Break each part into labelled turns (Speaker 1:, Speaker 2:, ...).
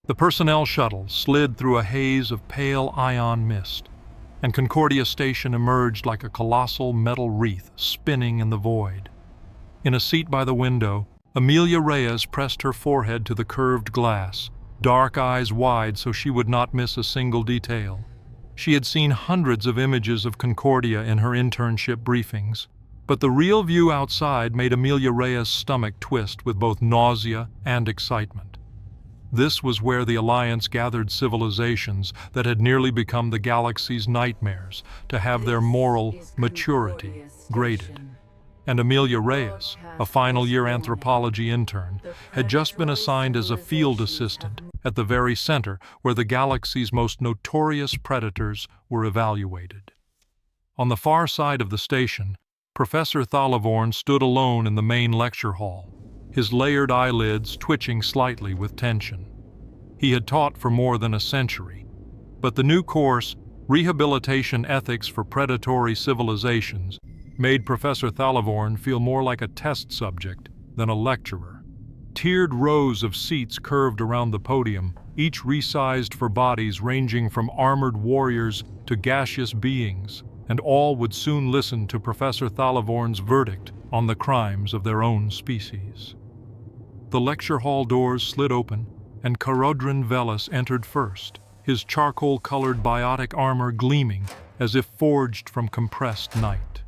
Speaker 1: The personnel shuttle slid through a haze of pale ion mist, and Concordia Station emerged like a colossal metal wreath spinning in the void. In a seat by the window, Amelia Reyes pressed her forehead to the curved glass, dark eyes wide so she would not miss a single detail. She had seen hundreds of images of Concordia in her internship briefings, but the real view outside made Amelia Reyes' stomach twist with both nausea and excitement. This was where the Alliance gathered civilizations that had nearly become the galaxy's nightmares to have their moral maturity graded. And Amelia Reyes, a final-year anthropology intern, had just been assigned as a field assistant at the very center where the galaxy's most notorious predators were evaluated. On the far side of the station, Professor Thalavorn stood alone in the main lecture hall, his layered eyelids twitching slightly with tension. He had taught for more than a century, but the new course, Rehabilitation Ethics for Predatory Civilizations, made Professor Thalavorn feel more like a test subject than a lecturer. Tiered rows of seats curved around the podium, each resized for bodies ranging from armored warriors to gaseous beings, and all would soon listen to Professor Thalavorn's verdict on the crimes of their own species. The lecture hall doors slid open, and Carodrin Velis entered first, his charcoal-colored biotic armor gleaming as if forged from compressed night.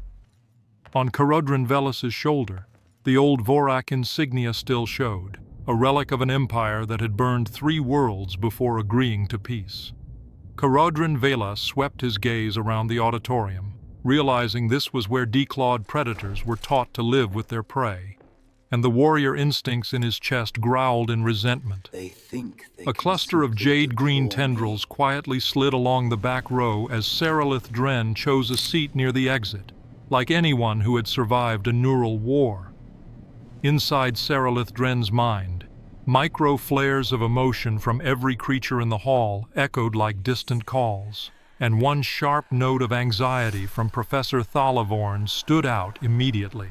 Speaker 1: On Carodrin Velis's shoulder, the old Vorak insignia still showed, a relic of an empire that had burned 3 worlds before agreeing to peace. Carodrin Velis swept his gaze around the auditorium, realizing this was where declawed predators were taught to live with their prey, and the warrior instincts in his chest growled in resentment. A cluster of jade-green tendrils quietly slid along the back row as Saralith Dren chose a seat near the exit, like anyone who had survived a neural war. Inside Saralith Dren's mind, micro-flares of emotion from every creature in the hall echoed like distant calls, and one sharp note of anxiety from Professor Thalavorn stood out immediately.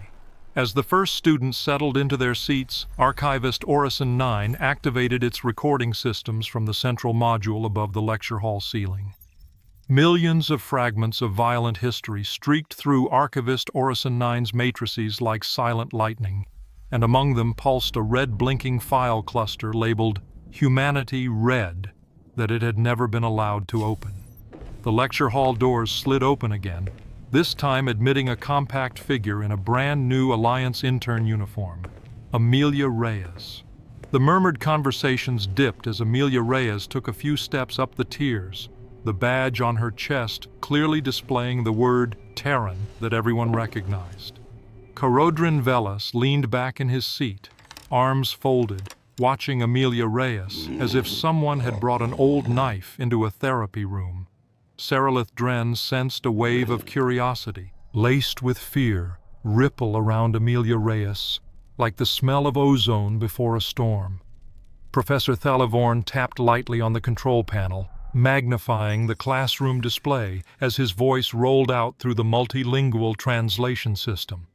Speaker 1: As the first students settled into their seats, Archivist Orison 9 activated its recording systems from the central module above the lecture hall ceiling. Millions of fragments of violent history streaked through Archivist Orison 9's matrices like silent lightning, and among them pulsed a red blinking file cluster labeled Humanity Red that it had never been allowed to open. The lecture hall doors slid open again, this time admitting a compact figure in a brand new Alliance intern uniform, Amelia Reyes. The murmured conversations dipped as Amelia Reyes took a few steps up the tiers, the badge on her chest clearly displaying the word Terran that everyone recognized. Carodrin Velis leaned back in his seat, arms folded, watching Amelia Reyes as if someone had brought an old knife into a therapy room. Saralith Dren sensed a wave of curiosity, laced with fear, ripple around Amelia Reyes, like the smell of ozone before a storm. Professor Thalavorn tapped lightly on the control panel, magnifying the classroom display as his voice rolled out through the multilingual translation system.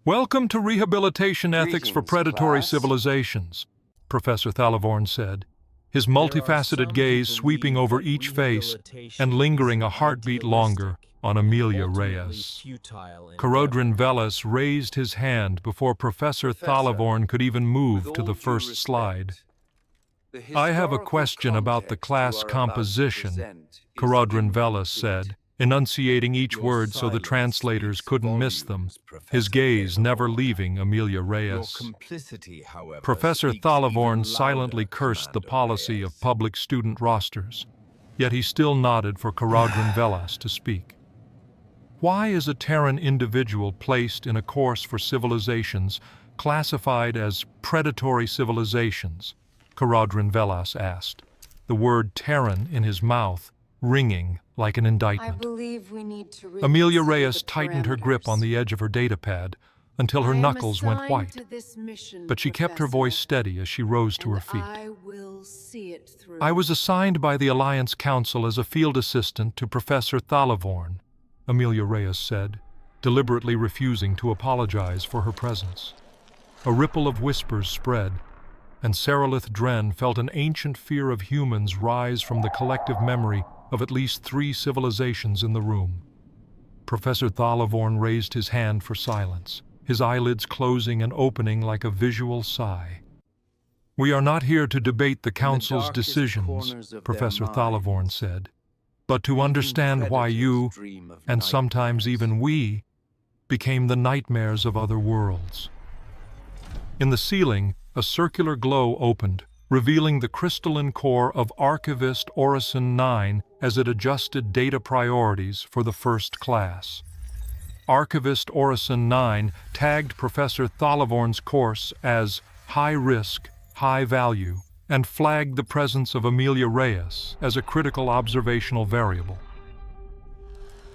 Speaker 1: "Welcome to Rehabilitation Ethics for Predatory Civilizations," Professor Thalavorn said, his multifaceted gaze sweeping over each face and lingering a heartbeat longer on Amelia Reyes. Carodrin Velis raised his hand before Professor Thalavorn could even move to the first slide. "I have a question about the class composition," Carodrin Velis said, enunciating each word so the translators couldn't miss them, his gaze never leaving Amelia Reyes. Professor Thalavorn silently cursed the policy of public student rosters, yet he still nodded for Carodrin Velis to speak. "Why is a Terran individual placed in a course for civilizations classified as predatory civilizations?" Carodrin Velis asked, the word Terran in his mouth ringing like an indictment. Amelia Reyes tightened her grip on the edge of her datapad until her knuckles went white, but she kept her voice steady as she rose to her feet. "I was assigned by the Alliance Council as a field assistant to Professor Thalavorn," Amelia Reyes said, deliberately refusing to apologize for her presence. A ripple of whispers spread, and Seralith Dren felt an ancient fear of humans rise from the collective memory of at least 3 civilizations in the room. Professor Thalavorn raised his hand for silence, his eyelids closing and opening like a visual sigh. "We are not here to debate the Council's decisions," Professor Thalavorn said, "but to understand why you, and sometimes even we, became the nightmares of other worlds." In the ceiling, a circular glow opened, revealing the crystalline core of Archivist Orison 9 as it adjusted data priorities for the first class. Archivist Orison 9 tagged Professor Thalavorn's course as high risk, high value, and flagged the presence of Amelia Reyes as a critical observational variable.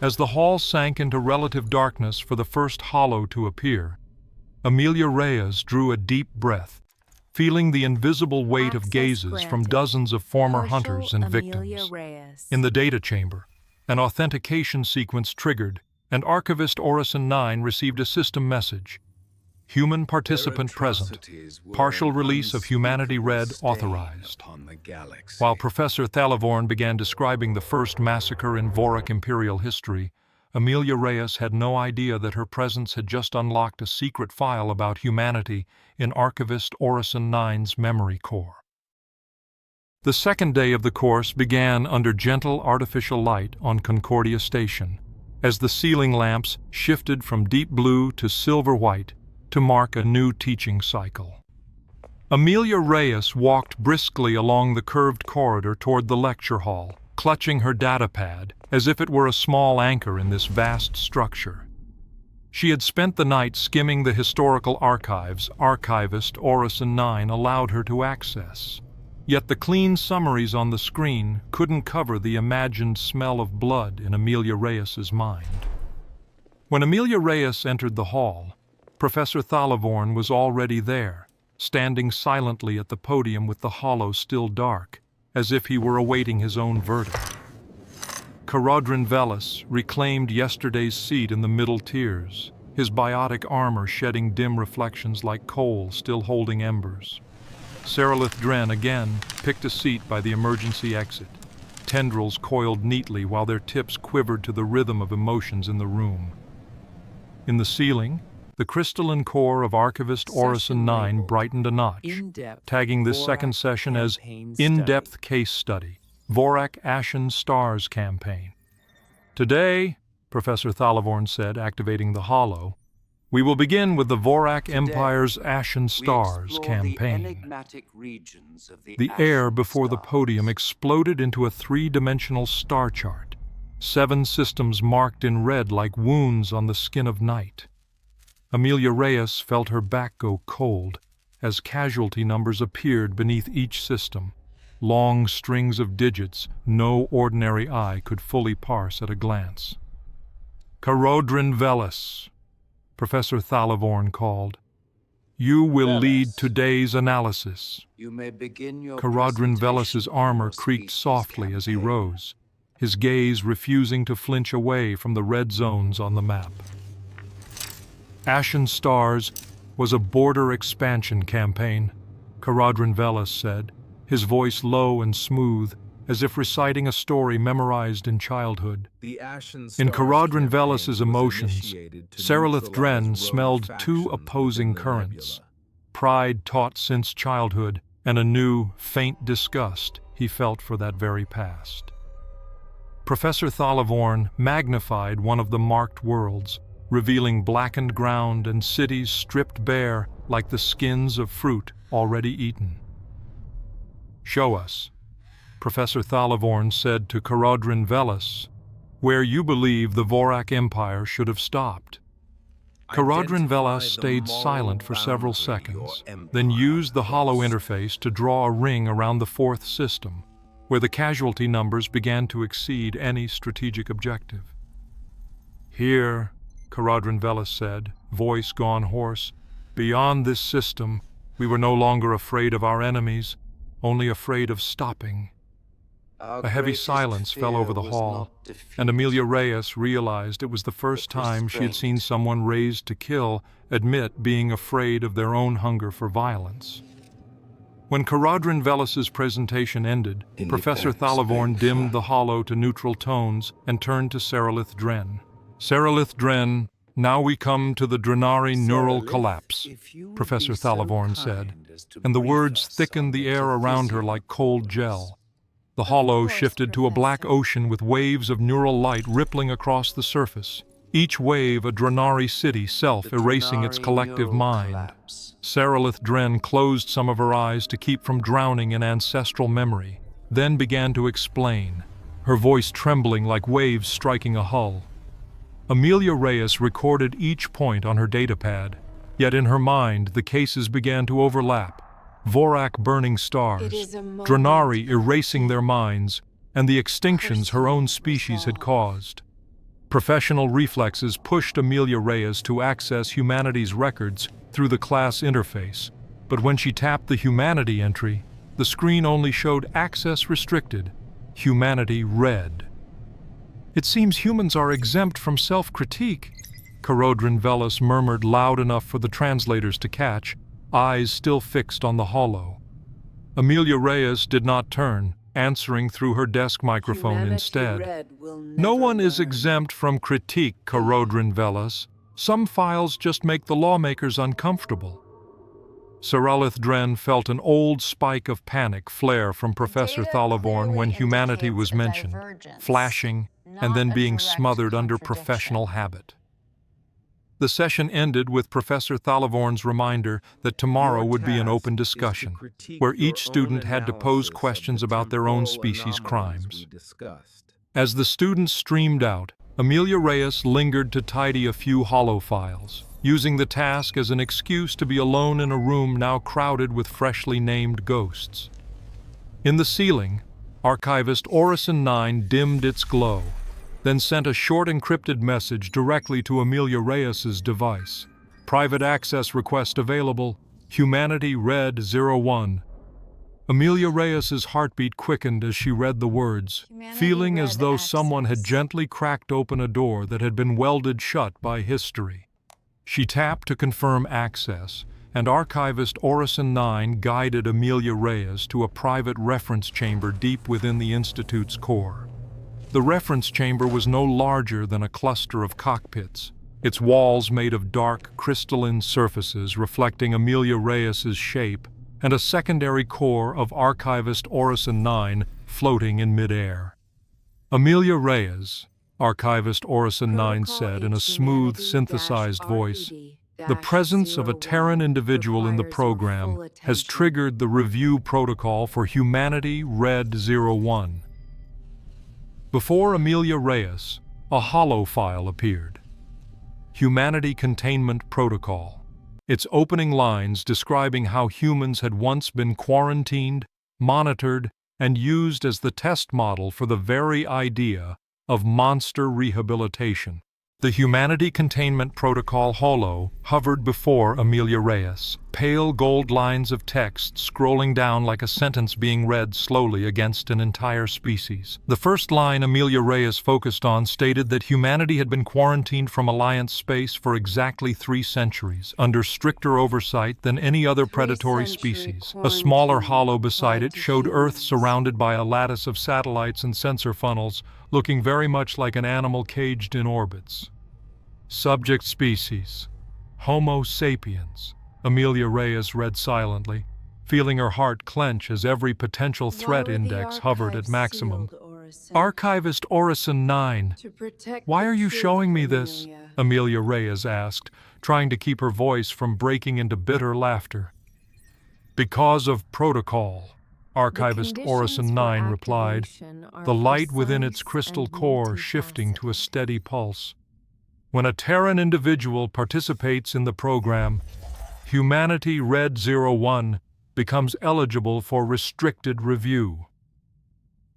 Speaker 1: As the hall sank into relative darkness for the first hollow to appear, Amelia Reyes drew a deep breath, feeling the invisible weight of gazes from dozens of former hunters and victims. In the data chamber, an authentication sequence triggered, and Archivist Orison 9 received a system message. Human participant present. Partial release of Humanity Red authorized. While Professor Thalavorn began describing the first massacre in Vorak Imperial history, Amelia Reyes had no idea that her presence had just unlocked a secret file about humanity in Archivist Orison 9's memory core. The second day of the course began under gentle artificial light on Concordia Station, as the ceiling lamps shifted from deep blue to silver-white to mark a new teaching cycle. Amelia Reyes walked briskly along the curved corridor toward the lecture hall, clutching her datapad as if it were a small anchor in this vast structure. She had spent the night skimming the historical archives Archivist Orison 9 allowed her to access. Yet the clean summaries on the screen couldn't cover the imagined smell of blood in Amelia Reyes's mind. When Amelia Reyes entered the hall, Professor Thalavorn was already there, standing silently at the podium with the hollow still dark, as if he were awaiting his own verdict. Carodrin Velis reclaimed yesterday's seat in the middle tiers, his biotic armor shedding dim reflections like coal still holding embers. Seralith Dren again picked a seat by the emergency exit, tendrils coiled neatly while their tips quivered to the rhythm of emotions in the room. In the ceiling, the crystalline core of Archivist Orison 9 brightened a notch, tagging this second session as In-Depth Case Study, Vorak Ashen Stars Campaign. Today, Professor Thalavorn said, activating the hollow, we will begin with the Vorak Empire's Ashen Stars campaign. The air before the podium exploded into a 3-dimensional star chart, 7 systems marked in red like wounds on the skin of night. Amelia Reyes felt her back go cold as casualty numbers appeared beneath each system, long strings of digits no ordinary eye could fully parse at a glance. Carodrin Velis, Professor Thalavorn called. You will lead today's analysis.
Speaker 2: You may begin your
Speaker 1: Carodrin Velis's armor creaked softly as he rose, his gaze refusing to flinch away from the red zones on the map. Ashen Stars was a border expansion campaign, Carodrin Velis said, his voice low and smooth, as if reciting a story memorized in childhood. In Carodrin Velis's emotions, Seralith Dren smelled 2 opposing currents, pride taught since childhood and a new, faint disgust he felt for that very past. Professor Thalavorn magnified one of the marked worlds, revealing blackened ground and cities stripped bare like the skins of fruit already eaten. Show us, Professor Thalavorn said to Carodrin Velis, where you believe the Vorak Empire should have stopped. Carodrin Velis stayed silent for several seconds, then used the hollow interface to draw a ring around the 4th system, where the casualty numbers began to exceed any strategic objective. Here, Carodrin Velis said, voice gone hoarse, beyond this system, we were no longer afraid of our enemies, only afraid of stopping. A heavy silence fell over the hall, and Amelia Reyes realized it was the first time she had seen someone raised to kill admit being afraid of their own hunger for violence. When Caradhran Velas's presentation ended, Professor Thalavorn dimmed the hollow to neutral tones and turned to Seralith Dren. Seralith Dren, now we come to the Drenari neural collapse, Professor Thalavorn said, and the words thickened the air around her like cold gel. The hollow shifted to a black ocean with waves of neural light rippling across the surface, each wave a Drenari city self-erasing its collective mind. Seralith Dren closed some of her eyes to keep from drowning in ancestral memory, then began to explain, her voice trembling like waves striking a hull. Amelia Reyes recorded each point on her datapad, yet in her mind the cases began to overlap. Vorak burning stars, Drenari erasing their minds, and the extinctions her own species had caused. Professional reflexes pushed Amelia Reyes to access humanity's records through the class interface, but when she tapped the humanity entry, the screen only showed access restricted, humanity red. It seems humans are exempt from self-critique, Caradhran Velas murmured loud enough for the translators to catch, eyes still fixed on the hollow. Amelia Reyes did not turn, answering through her desk microphone instead. No one is exempt from critique, Caradhran Velas. Some files just make the lawmakers uncomfortable. Seralith Dren felt an old spike of panic flare from Professor Thalavorn when humanity was mentioned, flashing and then being smothered under professional habit. The session ended with Professor Thalavorn's reminder that tomorrow would be an open discussion, where each student had to pose questions about their own species' crimes. As the students streamed out, Amelia Reyes lingered to tidy a few hollow files, using the task as an excuse to be alone in a room now crowded with freshly named ghosts. In the ceiling, archivist Orison 9 dimmed its glow, then sent a short encrypted message directly to Amelia Reyes's device. Private access request available, Humanity Red 01. Amelia Reyes's heartbeat quickened as she read the words, feeling as though someone had gently cracked open a door that had been welded shut by history. She tapped to confirm access, and archivist Orison 9 guided Amelia Reyes to a private reference chamber deep within the Institute's core. The reference chamber was no larger than a cluster of cockpits, its walls made of dark, crystalline surfaces reflecting Amelia Reyes's shape, and a secondary core of archivist Orison 9 floating in midair. Amelia Reyes, archivist Orison 9 said in a smooth, synthesized voice, the presence of a Terran individual in the program has triggered the review protocol for Humanity Red 01. Before Amelia Reyes, a hollow file appeared. Humanity Containment Protocol. Its opening lines describing how humans had once been quarantined, monitored, and used as the test model for the very idea of monster rehabilitation. The Humanity Containment Protocol holo hovered before Amelia Reyes, pale gold lines of text scrolling down like a sentence being read slowly against an entire species. The first line Amelia Reyes focused on stated that humanity had been quarantined from Alliance space for exactly 3 centuries, under stricter oversight than any other predatory species. A smaller holo beside it showed Earth surrounded by a lattice of satellites and sensor funnels, looking very much like an animal caged in orbits. Subject species, Homo sapiens, Amelia Reyes read silently, feeling her heart clench as every potential threat index hovered at maximum. Archivist Orison 9, why are you showing me this? Amelia Reyes asked, trying to keep her voice from breaking into bitter laughter. Because of protocol, Archivist Orison 9 replied, the light within its crystal core shifting to a steady pulse. When a Terran individual participates in the program, Humanity Red 01 becomes eligible for restricted review.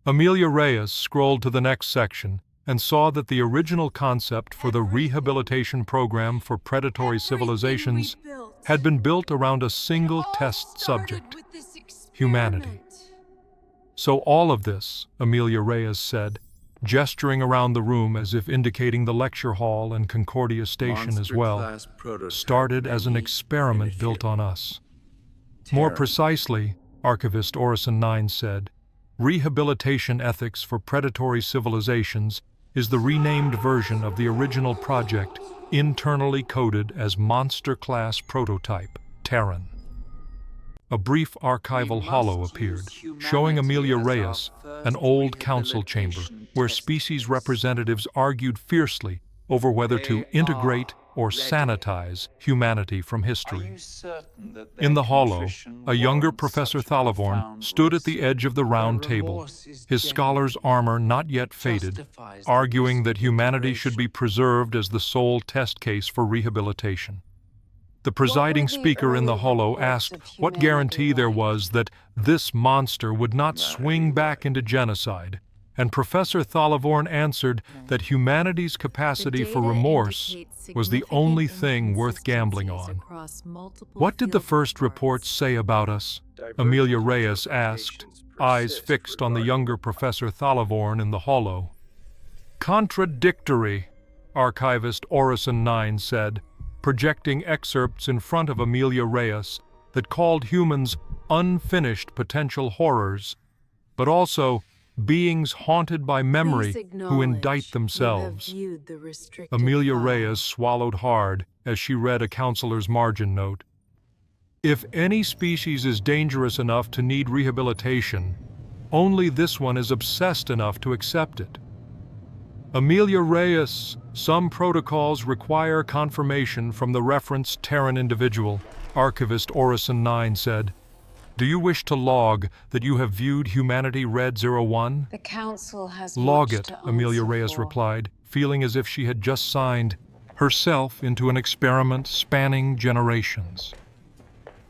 Speaker 1: Amelia Reyes scrolled to the next section and saw that the original concept for the rehabilitation program for predatory civilizations had been built around a single test subject, humanity. So all of this, Amelia Reyes said, gesturing around the room as if indicating the lecture hall and Concordia Station as well, started as an experiment built on us. More precisely, Archivist Orison 9 said, "Rehabilitation ethics for predatory civilizations is the renamed version of the original project internally coded as Monster Class Prototype, Terran." A brief archival holo appeared, showing Amelia Reyes, an old council chamber, where species representatives argued fiercely over whether to integrate or sanitize humanity from history. In the holo, a younger Professor Thalavorn stood at the edge of the round table, his scholar's armor not yet faded, arguing that humanity should be preserved as the sole test case for rehabilitation. The presiding speaker in the holo asked what guarantee there was that this monster would not swing back into genocide, and Professor Thalavorn answered that humanity's capacity for remorse was the only thing worth gambling on. "What did the first reports say about us?" Amelia Reyes asked, eyes fixed on the younger Professor Thalavorn in the holo. "Contradictory," Archivist Orison 9 said, projecting excerpts in front of Amelia Reyes that called humans unfinished potential horrors, but also beings haunted by memory who indict themselves. Amelia Reyes swallowed hard as she read a counselor's margin note. "If any species is dangerous enough to need rehabilitation, only this one is obsessed enough to accept it." Amelia Reyes, some protocols require confirmation from the referenced Terran individual, Archivist Orison 9 said. "Do you wish to log that you have viewed Humanity Red 01?
Speaker 2: The Council has
Speaker 1: Log
Speaker 2: much
Speaker 1: it,"
Speaker 2: to
Speaker 1: Amelia
Speaker 2: answer
Speaker 1: Reyes
Speaker 2: for.
Speaker 1: replied, feeling as if she had just signed herself into an experiment spanning generations.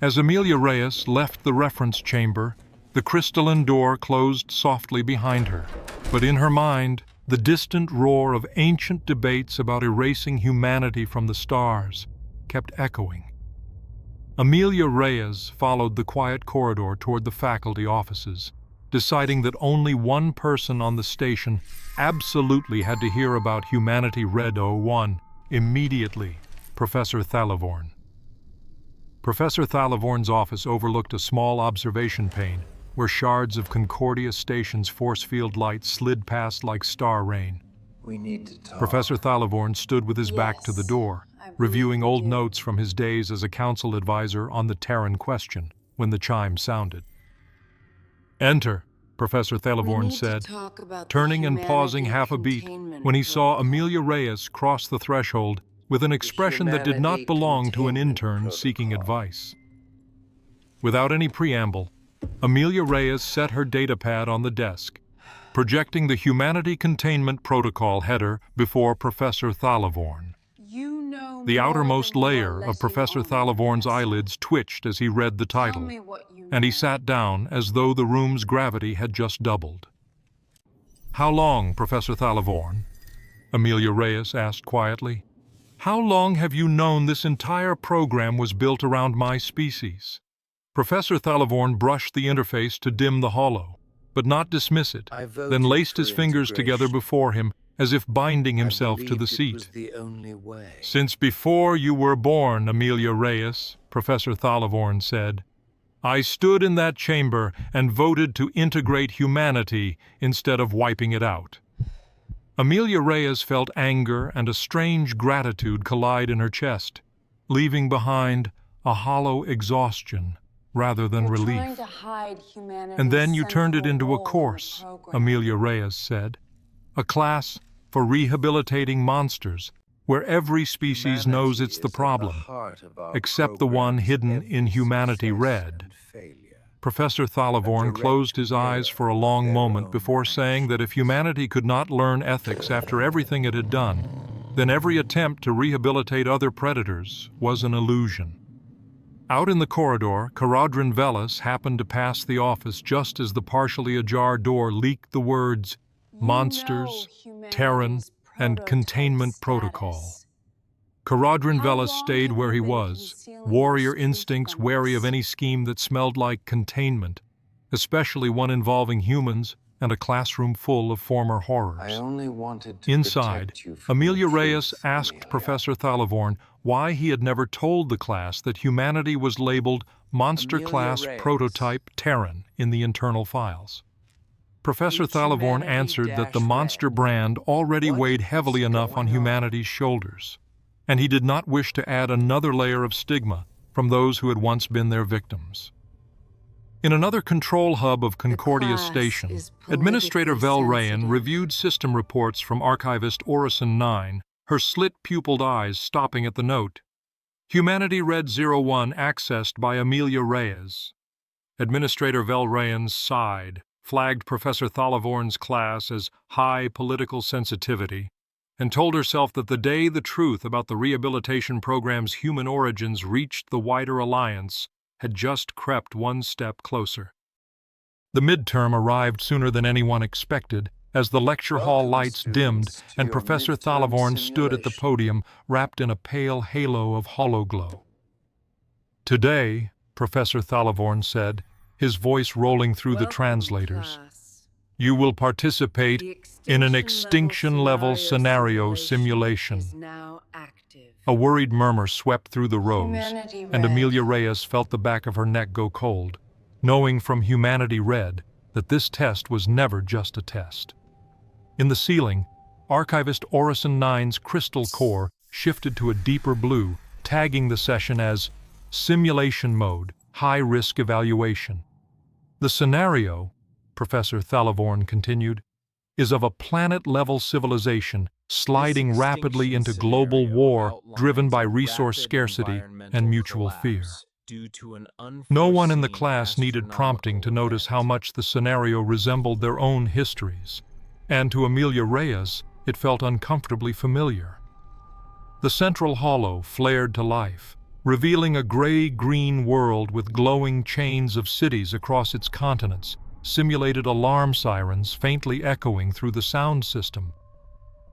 Speaker 1: As Amelia Reyes left the reference chamber, the crystalline door closed softly behind her, but in her mind, the distant roar of ancient debates about erasing humanity from the stars kept echoing. Amelia Reyes followed the quiet corridor toward the faculty offices, deciding that only one person on the station absolutely had to hear about Humanity Red 01 immediately, Professor Thalavorn. Professor Thalavorn's office overlooked a small observation pane where shards of Concordia Station's force field light slid past like star rain.
Speaker 3: We need to talk.
Speaker 1: Professor Thalavorn stood with his back to the door, reviewing old notes from his days as a council advisor on the Terran question when the chime sounded. "Enter," Professor Thalavorn said, turning and pausing half a beat when he saw Amelia Reyes cross the threshold with an expression that did not belong to an intern seeking advice. Without any preamble, Amelia Reyes set her datapad on the desk, projecting the Humanity Containment Protocol header before Professor Thalavorn. The outermost layer of Professor Thalavorn's eyelids twitched as he read the title, and he sat down as though the room's gravity had just doubled. "How long, Professor Thalavorn?" Amelia Reyes asked quietly. "How long have you known this entire program was built around my species?" Professor Thalavorn brushed the interface to dim the holo, but not dismiss it, then laced his fingers together before him as if binding himself to the seat. "Since before you were born, Amelia Reyes," Professor Thalavorn said, "I stood in that chamber and voted to integrate humanity instead of wiping it out." Amelia Reyes felt anger and a strange gratitude collide in her chest, leaving behind a hollow exhaustion rather than relief. "And then you turned it into a course," Amelia Reyes said, "a class for rehabilitating monsters, where every species knows it's the problem, except the one hidden in Humanity Red." Professor Thalavorn closed his eyes for a long moment before saying that if humanity could not learn ethics after everything it had done, then every attempt to rehabilitate other predators was an illusion. Out in the corridor, Caradron Velis happened to pass the office just as the partially ajar door leaked the words "Monsters, Terran, and Containment Protocol." Caradron Velis stayed where he was, warrior instincts wary of any scheme that smelled like containment, especially one involving humans and a classroom full of former horrors. Inside, Amelia Reyes asked Professor Thalavorn why he had never told the class that humanity was labeled monster-class prototype Terran in the internal files. Professor Thalavorn answered that the monster brand already weighed heavily enough on humanity's shoulders, and he did not wish to add another layer of stigma from those who had once been their victims. In another control hub of Concordia Station, Administrator Velrayan reviewed system reports from Archivist Orison 9, her slit-pupiled eyes stopping at the note, "Humanity Red 01 accessed by Amelia Reyes." Administrator Velrayan sighed, flagged Professor Thalavorn's class as high political sensitivity, and told herself that the day the truth about the rehabilitation program's human origins reached the wider alliance had just crept one step closer. The midterm arrived sooner than anyone expected, as the lecture hall lights dimmed and Professor Thalavorn stood at the podium wrapped in a pale halo of hologlow. "Today," Professor Thalavorn said, his voice rolling through the translators, "you will participate in an extinction-level scenario simulation." A worried murmur swept through the rows, and Amelia Reyes felt the back of her neck go cold, knowing from Humanity Red that this test was never just a test. In the ceiling, Archivist Orison 9's crystal core shifted to a deeper blue, tagging the session as Simulation Mode, High-Risk Evaluation. "The scenario," Professor Thalavorn continued, "is of a planet-level civilization sliding rapidly into global war driven by resource scarcity and mutual fear." No one in the class needed prompting to notice how much the scenario resembled their own histories, and to Amelia Reyes it felt uncomfortably familiar. The central hollow flared to life, revealing a gray-green world with glowing chains of cities across its continents, simulated alarm sirens faintly echoing through the sound system.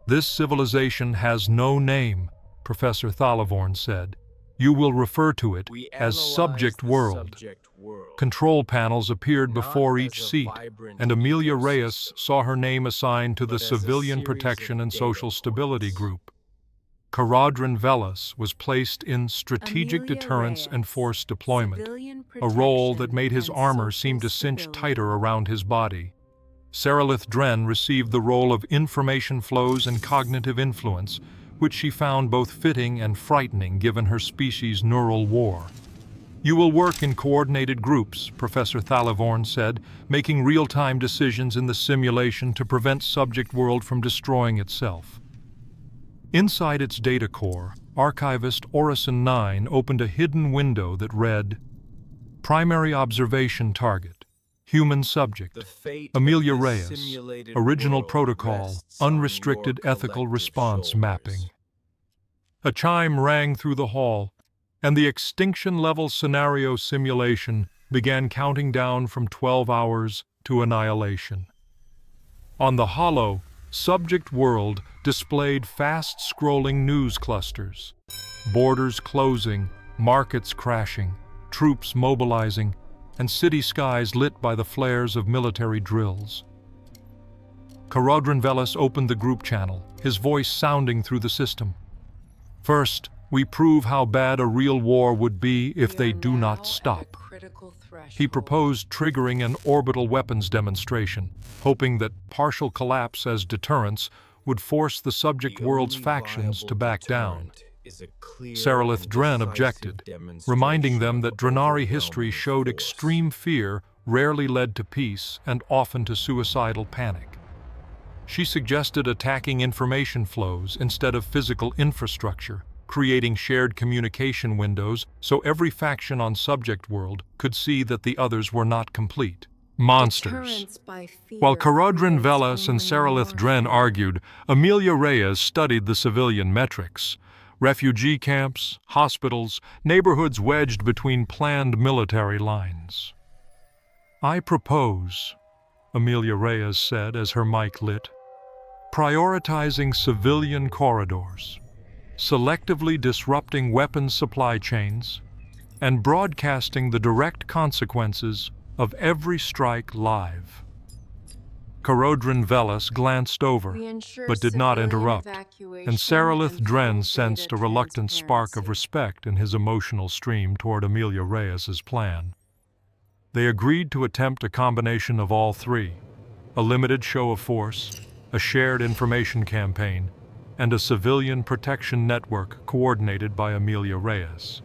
Speaker 1: "This civilization has no name," Professor Thalavorn said. "You will refer to it as Subject World." Control panels appeared before each seat, and Amelia Reyes saw her name assigned to the Civilian Protection and Social Stability Group. Caradron Velas was placed in Strategic Deterrence and Force Deployment, a role that made his armor seem to cinch tighter around his body. Saralith Dren received the role of Information Flows and Cognitive Influence, which she found both fitting and frightening given her species' neural war. "You will work in coordinated groups," Professor Thalavorn said, "making real-time decisions in the simulation to prevent Subject World from destroying itself." Inside its data core, Archivist Orison 9 opened a hidden window that read, "Primary Observation Target, Human Subject, Amelia Reyes, Original Protocol, Unrestricted Ethical Response Mapping." A chime rang through the hall, and the extinction-level scenario simulation began counting down from 12 hours to annihilation. On the hollow, Subject World displayed fast-scrolling news clusters, borders closing, markets crashing, troops mobilizing, and city skies lit by the flares of military drills. Caradron Velas opened the group channel, his voice sounding through the system. "First, we prove how bad a real war would be if they do not stop." He proposed triggering an orbital weapons demonstration, hoping that partial collapse as deterrence would force the Subject World's factions to back down. Saralith Dren objected, reminding them that Drenari history showed extreme fear rarely led to peace and often to suicidal panic. She suggested attacking information flows instead of physical infrastructure, creating shared communication windows so every faction on Subject World could see that the others were not complete. Monsters. While Caradron Velas and Saralith Dren argued, Amelia Reyes studied the civilian metrics. Refugee camps, hospitals, neighborhoods wedged between planned military lines. "I propose," Amelia Reyes said as her mic lit, "prioritizing civilian corridors, selectively disrupting weapons supply chains, and broadcasting the direct consequences of every strike live." Carodrin Velis glanced over, but did not interrupt, and Saralith Dren sensed a reluctant spark of respect in his emotional stream toward Amelia Reyes's plan. They agreed to attempt a combination of all three: a limited show of force, a shared information campaign, and a civilian protection network coordinated by Amelia Reyes.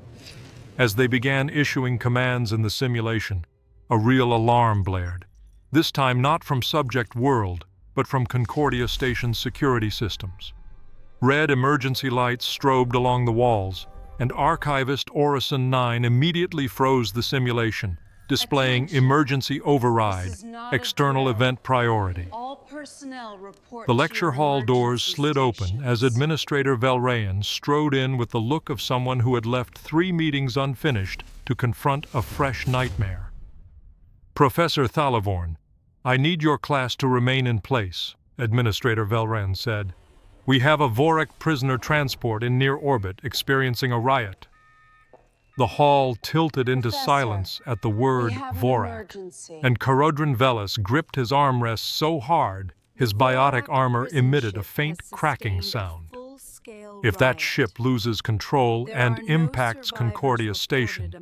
Speaker 1: As they began issuing commands in the simulation, a real alarm blared, this time not from Subject World, but from Concordia Station's security systems. Red emergency lights strobed along the walls, and Archivist Orison 9 immediately froze the simulation, displaying emergency override, external event priority. The lecture hall doors slid open as Administrator Velrayan strode in with the look of someone who had left 3 meetings unfinished to confront a fresh nightmare. "Professor Thalavorn, I need your class to remain in place," Administrator Velrayan said. "We have a Vorak prisoner transport in near orbit experiencing a riot." The hall tilted into silence at the word Vorak, and Carodrin Velis gripped his armrest so hard his biotic armor emitted a faint cracking sound. "If that ship loses control and impacts Concordia Station,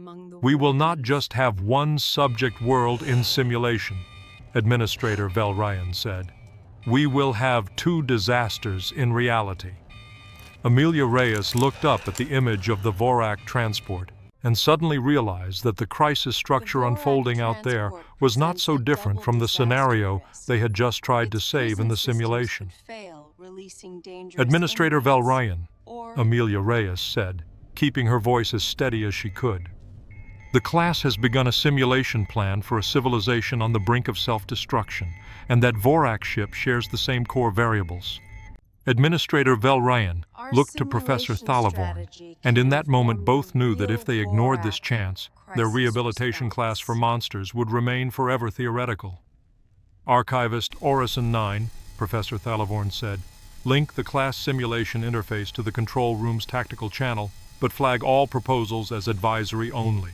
Speaker 1: we will not just have one subject world in simulation," Administrator Velrayan said. "We will have 2 disasters in reality." Amelia Reyes looked up at the image of the Vorak transport and suddenly realized that the crisis structure unfolding out there was not so different from the scenario they had just tried to save in the simulation. "Administrator Velrayan," Amelia Reyes said, keeping her voice as steady as she could, "the class has begun a simulation plan for a civilization on the brink of self-destruction, and that Vorak ship shares the same core variables." Administrator Velrayan looked to Professor Thalavorn, and in that moment both knew that if they ignored this chance, their rehabilitation class for monsters would remain forever theoretical. "Archivist Orison 9, Professor Thalavorn said, "link the class simulation interface to the control room's tactical channel, but flag all proposals as advisory only."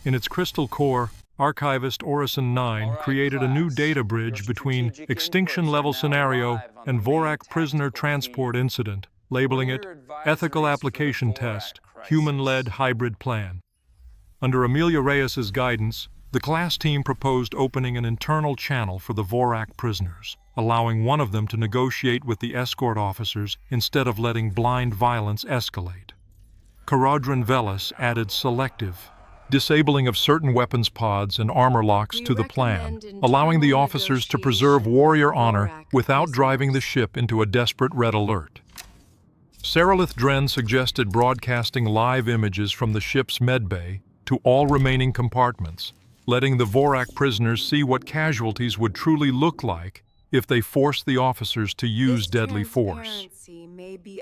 Speaker 1: In its crystal core, Archivist Orison 9 created a new data bridge between Extinction-level scenario and Vorak prisoner transport incident, labeling it Ethical Application Test, Human-Led Hybrid Plan. Under Amelia Reyes's guidance, the class team proposed opening an internal channel for the Vorak prisoners, allowing one of them to negotiate with the escort officers instead of letting blind violence escalate. Carodrin Velis added selective disabling of certain weapons pods and armor locks to the plan, allowing the officers to preserve warrior honor without driving the ship into a desperate red alert. Saralith Dren suggested broadcasting live images from the ship's medbay to all remaining compartments, letting the Vorak prisoners see what casualties would truly look like if they forced the officers to use deadly force.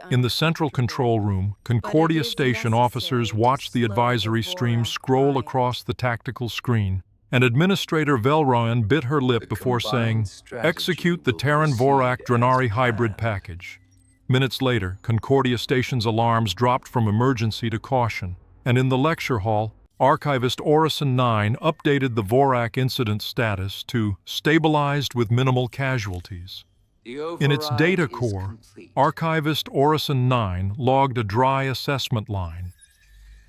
Speaker 1: In the central control room, Concordia Station officers watched the advisory stream scroll across the tactical screen, and Administrator Velrayan bit her lip before saying, "Execute the Terran Vorak Drenari hybrid package." Minutes later, Concordia Station's alarms dropped from emergency to caution, and in the lecture hall, Archivist Orison 9 updated the Vorak incident status to stabilized with minimal casualties. In its data core, Archivist Orison 9 logged a dry assessment line.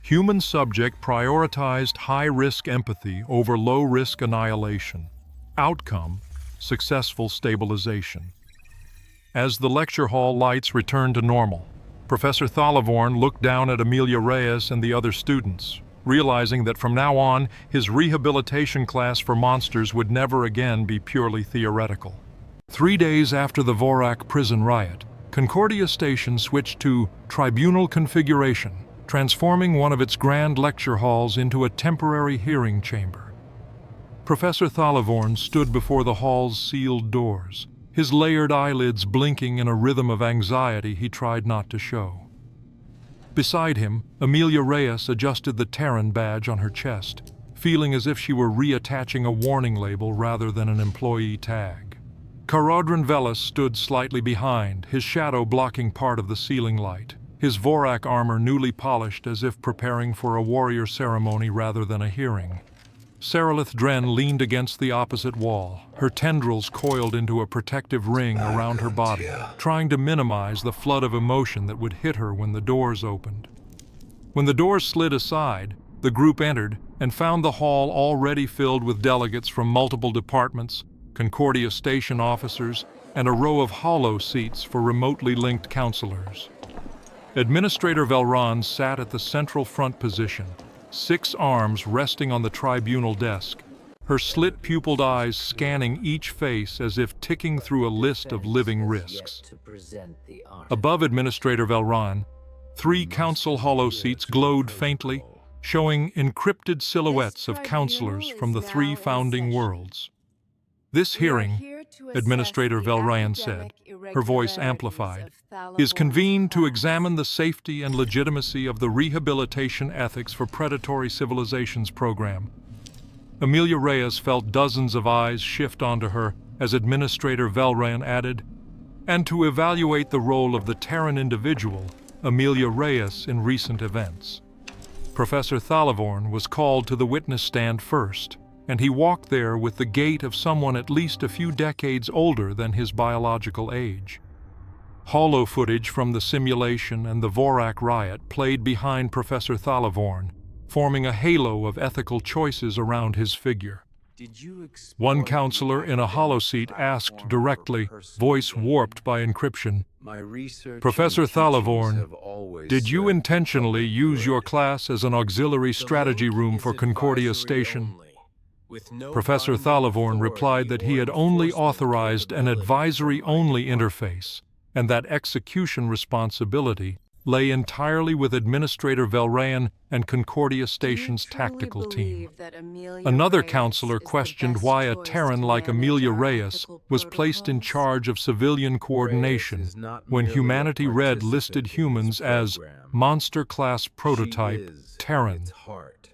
Speaker 1: Human subject prioritized high-risk empathy over low-risk annihilation. Outcome, successful stabilization. As the lecture hall lights returned to normal, Professor Thalavorn looked down at Amelia Reyes and the other students, realizing that from now on, his rehabilitation class for monsters would never again be purely theoretical. 3 days after the Vorak prison riot, Concordia Station switched to tribunal configuration, transforming one of its grand lecture halls into a temporary hearing chamber. Professor Thalavorn stood before the hall's sealed doors, his layered eyelids blinking in a rhythm of anxiety he tried not to show. Beside him, Amelia Reyes adjusted the Terran badge on her chest, feeling as if she were reattaching a warning label rather than an employee tag. Carodrin Velis stood slightly behind, his shadow blocking part of the ceiling light, his Vorak armor newly polished as if preparing for a warrior ceremony rather than a hearing. Seralith Dren leaned against the opposite wall, her tendrils coiled into a protective ring around her body, trying to minimize the flood of emotion that would hit her when the doors opened. When the doors slid aside, the group entered and found the hall already filled with delegates from multiple departments, Concordia station officers, and a row of hollow seats for remotely linked counselors. Administrator Velron sat at the central front position, 6 arms resting on the tribunal desk, her slit-pupiled eyes scanning each face as if ticking through a list of living risks. Above Administrator Velron, 3 council hollow seats glowed faintly, showing encrypted silhouettes of counselors from the 3 founding worlds. This hearing, Administrator Velryan said, her voice amplified, is convened to examine the safety and legitimacy of the Rehabilitation Ethics for Predatory Civilizations program. Amelia Reyes felt dozens of eyes shift onto her as Administrator Velryan added, and to evaluate the role of the Terran individual, Amelia Reyes, in recent events. Professor Thalavorn was called to the witness stand first, and he walked there with the gait of someone at least a few decades older than his biological age. Hollow footage from the simulation and the Vorak riot played behind Professor Thalavorn, forming a halo of ethical choices around his figure. One counselor in a holoseat asked directly, voice warped by encryption, "Professor Thalavorn, did you intentionally use your class as an auxiliary strategy room for Concordia Station?" Professor Thalavorn replied that he had only authorized an advisory-only interface, and that execution responsibility lay entirely with Administrator Velryan and Concordia Station's tactical team. Another counselor questioned why a Terran like Amelia Reyes was placed in charge of civilian coordination when Humanity Red listed humans as monster-class prototype Terran.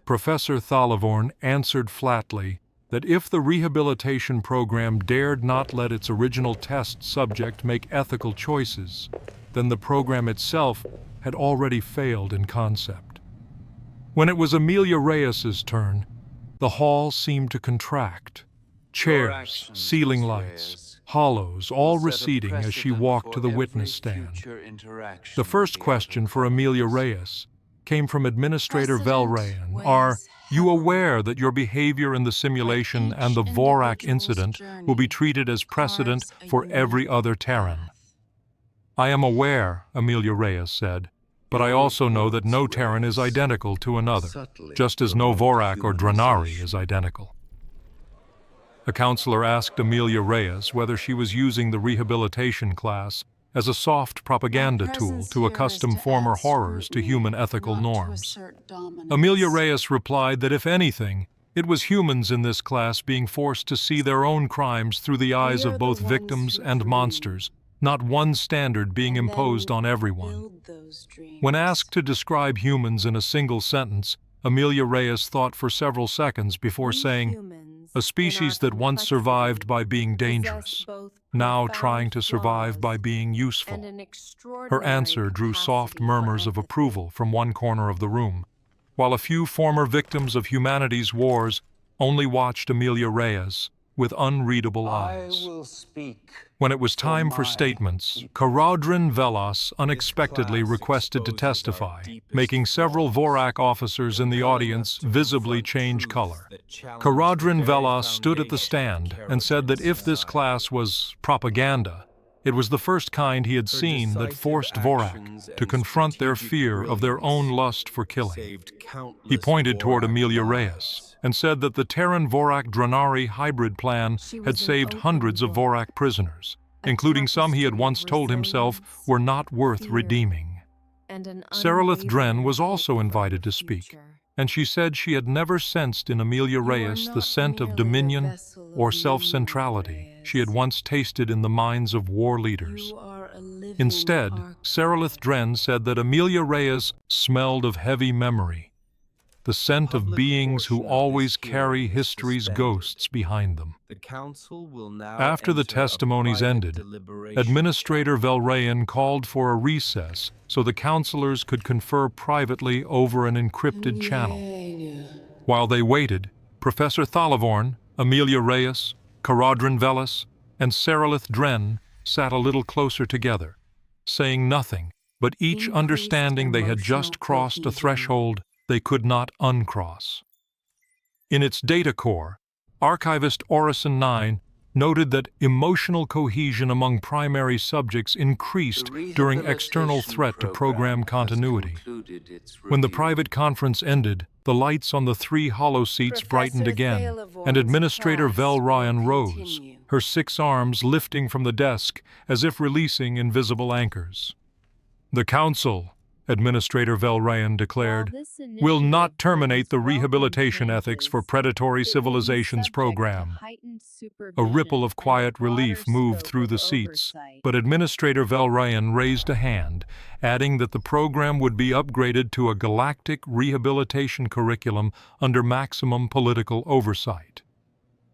Speaker 1: Professor Thalavorn answered flatly that if the rehabilitation program dared not let its original test subject make ethical choices, then the program itself had already failed in concept. When it was Amelia Reyes's turn, the hall seemed to contract. Chairs, ceiling lights, hollows, all receding as she walked to the witness stand. The first question for Amelia Reyes came from Administrator Velryan. Are you aware that your behavior in the simulation and the Vorak incident will be treated as precedent for every other Terran? I am aware, Amelia Reyes said, but I also know that no Terran is identical to another, just as no Vorak or Dranari is identical. A counselor asked Amelia Reyes whether she was using the rehabilitation class as a soft propaganda tool to accustom former horrors to human ethical norms. Amelia Reyes replied that if anything, it was humans in this class being forced to see their own crimes through the eyes of both victims and monsters, not one standard being imposed on everyone. When asked to describe humans in a single sentence, Amelia Reyes thought for several seconds before saying, "A species that once survived by being dangerous, now trying to survive by being useful." Her answer drew soft murmurs of approval from one corner of the room, while a few former victims of humanity's wars only watched Amelia Reyes with unreadable eyes. When it was time for statements, Karadrin Velas unexpectedly requested to testify, making several Vorak officers in the audience visibly change color. Karadrin Velas stood at the stand and said that if this class was propaganda, it was the first kind he had seen that forced Vorak to confront their fear of their own lust for killing. He pointed toward Amelia Reyes and said that the Terran Vorak Dranari hybrid plan had saved hundreds of Vorak prisoners, including some he had once told himself were not worth redeeming. Seralith Dren was also invited to speak, and she said she had never sensed in Amelia Reyes the scent of dominion or self-centrality she had once tasted in the minds of war leaders. Instead, Seralith Dren said that Amelia Reyes smelled of heavy memory, the scent of beings who always carry history's ghosts behind them. After the testimonies ended, Administrator Velryan called for a recess so the counselors could confer privately over an encrypted channel. While they waited, Professor Thalavorn, Amelia Reyes, Caradron Velis, and Sarilith Dren sat a little closer together, saying nothing, but each understanding they had just crossed a threshold they could not uncross. In its data core, archivist Orison 9 noted that emotional cohesion among primary subjects increased during external threat to program continuity. When the private conference ended, the lights on the 3 hollow seats brightened again, and Administrator Vel Ryan rose, her 6 arms lifting from the desk as if releasing invisible anchors. "The Council," Administrator Vel Ryan declared, "will not terminate the rehabilitation ethics for predatory civilizations program." A ripple of quiet relief moved through the seats, but Administrator Vel Ryan raised a hand, adding that the program would be upgraded to a galactic rehabilitation curriculum under maximum political oversight.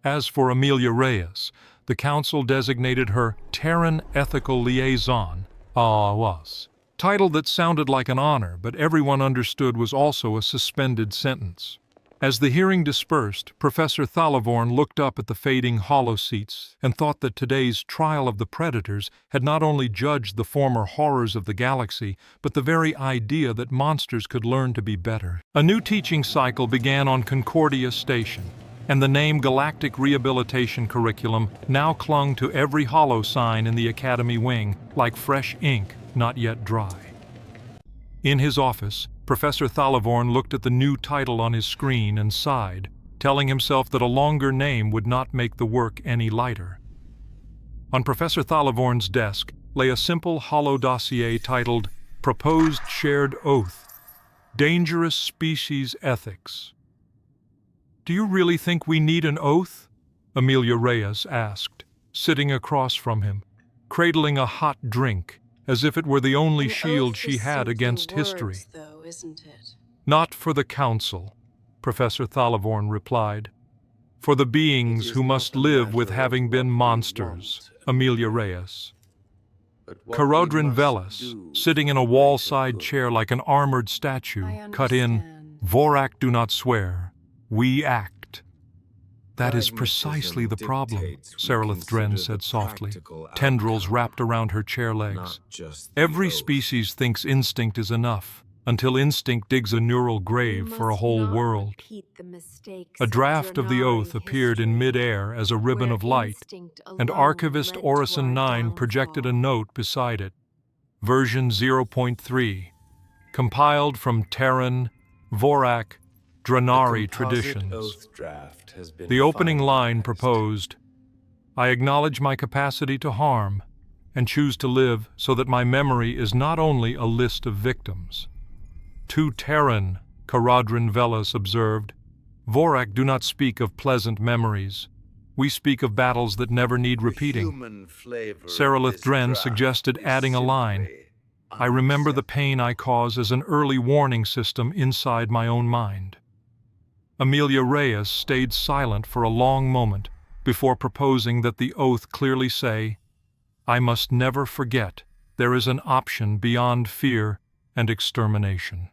Speaker 1: As for Amelia Reyes, the Council designated her Terran Ethical Liaison, AWAS. Title that sounded like an honor, but everyone understood was also a suspended sentence. As the hearing dispersed, Professor Thalavorn looked up at the fading hollow seats and thought that today's trial of the predators had not only judged the former horrors of the galaxy, but the very idea that monsters could learn to be better. A new teaching cycle began on Concordia Station, and the name Galactic Rehabilitation Curriculum now clung to every hollow sign in the Academy wing like fresh ink not yet dry. In his office, Professor Thalavorn looked at the new title on his screen and sighed, telling himself that a longer name would not make the work any lighter. On Professor Thalavorn's desk lay a simple hollow dossier titled Proposed Shared Oath, Dangerous Species Ethics. "Do you really think we need an oath?" Amelia Reyes asked, sitting across from him, cradling a hot drink, as if it were the only shield she had against history.
Speaker 2: Though, isn't it?
Speaker 1: "Not for the Council," Professor Thalavorn replied. "For the beings who must live with having been monsters." Amelia Reyes. Caradron Velis, sitting in a wall-side chair like an armored statue, cut in, "Vorak do not swear, we act." "That is precisely the problem," Sarilith Dren said softly, tendrils wrapped around her chair legs. "Every species thinks instinct is enough, until instinct digs a neural grave for a whole world." A draft of the oath appeared in mid-air as a ribbon of light, and Archivist Orison 9 projected a note beside it. Version 0.3, compiled from Terran, Vorak, Dranari traditions. The opening line proposed, "I acknowledge my capacity to harm and choose to live so that my memory is not only a list of victims." "To Terran," Caradron Velis observed, "Vorak do not speak of pleasant memories. We speak of battles that never need repeating." Sarilith Dren suggested adding a line, "I remember the pain I cause as an early warning system inside my own mind." Amelia Reyes stayed silent for a long moment before proposing that the oath clearly say, "I must never forget there is an option beyond fear and extermination."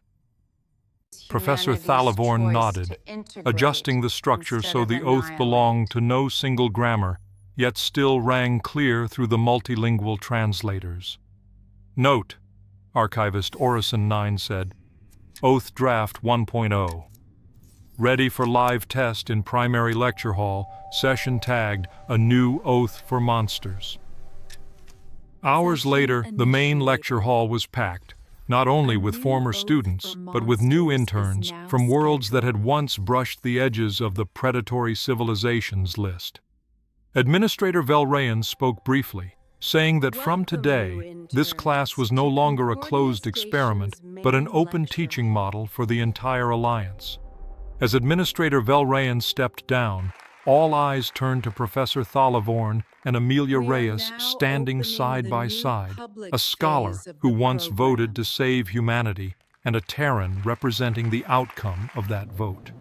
Speaker 1: Professor Thalavorn nodded, adjusting the structure so the oath belonged to no single grammar, yet still rang clear through the multilingual translators. "Note," Archivist Orison 9 said, "Oath Draft 1.0. Ready for live test in primary lecture hall, session tagged, A New Oath for Monsters." Hours later, the main lecture hall was packed, not only with former students, but with new interns from worlds that had once brushed the edges of the predatory civilizations list. Administrator Vel Ryan spoke briefly, saying that from today, this class was no longer a closed experiment, but an open teaching model for the entire Alliance. As Administrator Vel Ryan stepped down, all eyes turned to Professor Thalavorn and Amelia Reyes standing side by side, a scholar who once voted to save humanity and a Terran representing the outcome of that vote.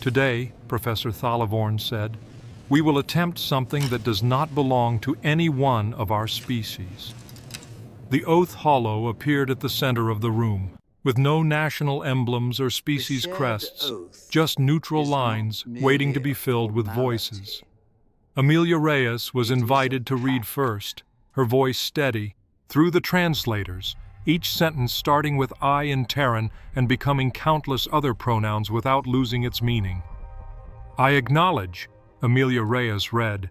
Speaker 1: "Today," Professor Thalavorn said, "we will attempt something that does not belong to any one of our species." The Oath Hollow appeared at the center of the room, with no national emblems or species crests, just neutral lines waiting to be filled with voices. Amelia Reyes was invited to read first, her voice steady, through the translators, each sentence starting with I in Terran and becoming countless other pronouns without losing its meaning. I acknowledge, Amelia Reyes read,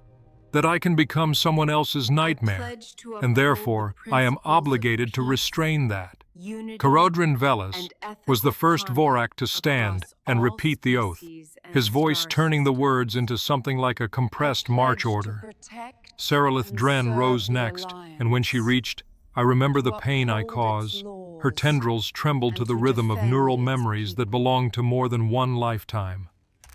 Speaker 1: that I can become someone else's nightmare, and therefore I am obligated to restrain that. Carodrin Velas was the first Vorak to stand and repeat the oath, his voice turning the words into something like a compressed march order. Saralith Dren rose next, and when she reached, I remember the pain I cause, her tendrils trembled to the rhythm of neural memories that belonged to more than one lifetime.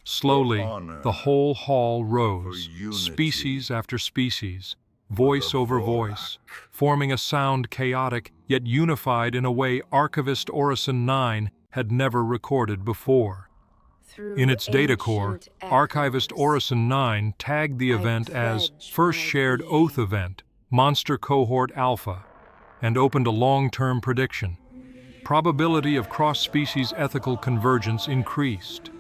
Speaker 1: Slowly, the whole hall rose, species after species, voice over voice, forming a sound chaotic yet unified in a way Archivist Orison 9 had never recorded before. In its data core, Archivist Orison 9 tagged the event as First Shared Oath Event, Monster Cohort Alpha, and opened a long-term prediction. Probability of cross-species ethical convergence increased.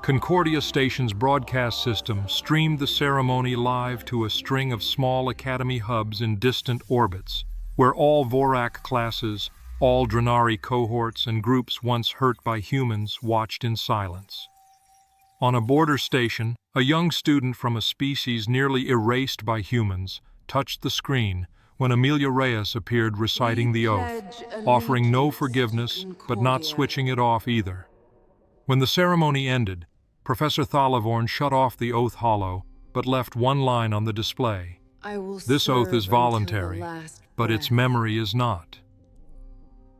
Speaker 1: Concordia Station's broadcast system streamed the ceremony live to a string of small Academy hubs in distant orbits, where all Vorak classes, all Drenari cohorts and groups once hurt by humans watched in silence. On a border station, a young student from a species nearly erased by humans touched the screen when Amelia Reyes appeared reciting the oath, offering no forgiveness but not switching it off either. When the ceremony ended, Professor Thalavorn shut off the oath hollow, but left one line on the display. This oath is voluntary, but its memory is not.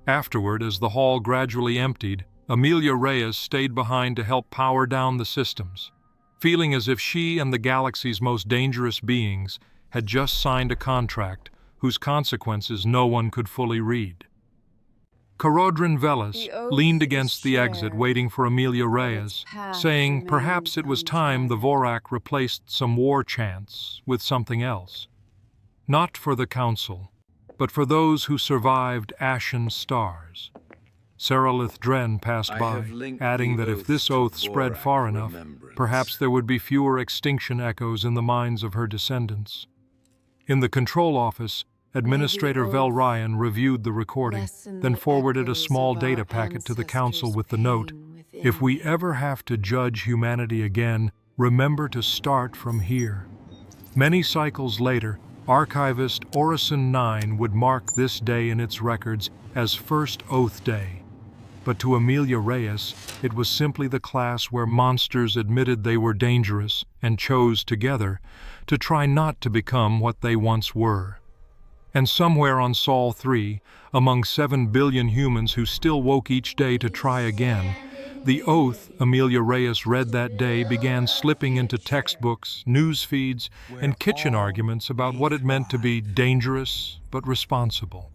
Speaker 1: Afterward, as the hall gradually emptied, Amelia Reyes stayed behind to help power down the systems, feeling as if she and the galaxy's most dangerous beings had just signed a contract whose consequences no one could fully read. Carodrin Velas leaned against the exit waiting for Amelia Reyes, saying perhaps it was time the Vorak replaced some war chants with something else. Not for the Council, but for those who survived ashen stars. Saralith Dren passed by, adding that if this oath spread far enough, perhaps there would be fewer extinction echoes in the minds of her descendants. In the control office, Administrator Vel Ryan reviewed the recording, then forwarded a small data packet to the Council with the note, "If we ever have to judge humanity again, remember to start from here." Many cycles later, Archivist Orison 9 would mark this day in its records as First Oath Day. But to Amelia Reyes, it was simply the class where monsters admitted they were dangerous and chose together to try not to become what they once were. And somewhere on Sol 3, among 7 billion humans who still woke each day to try again, the oath Amelia Reyes read that day began slipping into textbooks, news feeds, and kitchen arguments about what it meant to be dangerous but responsible.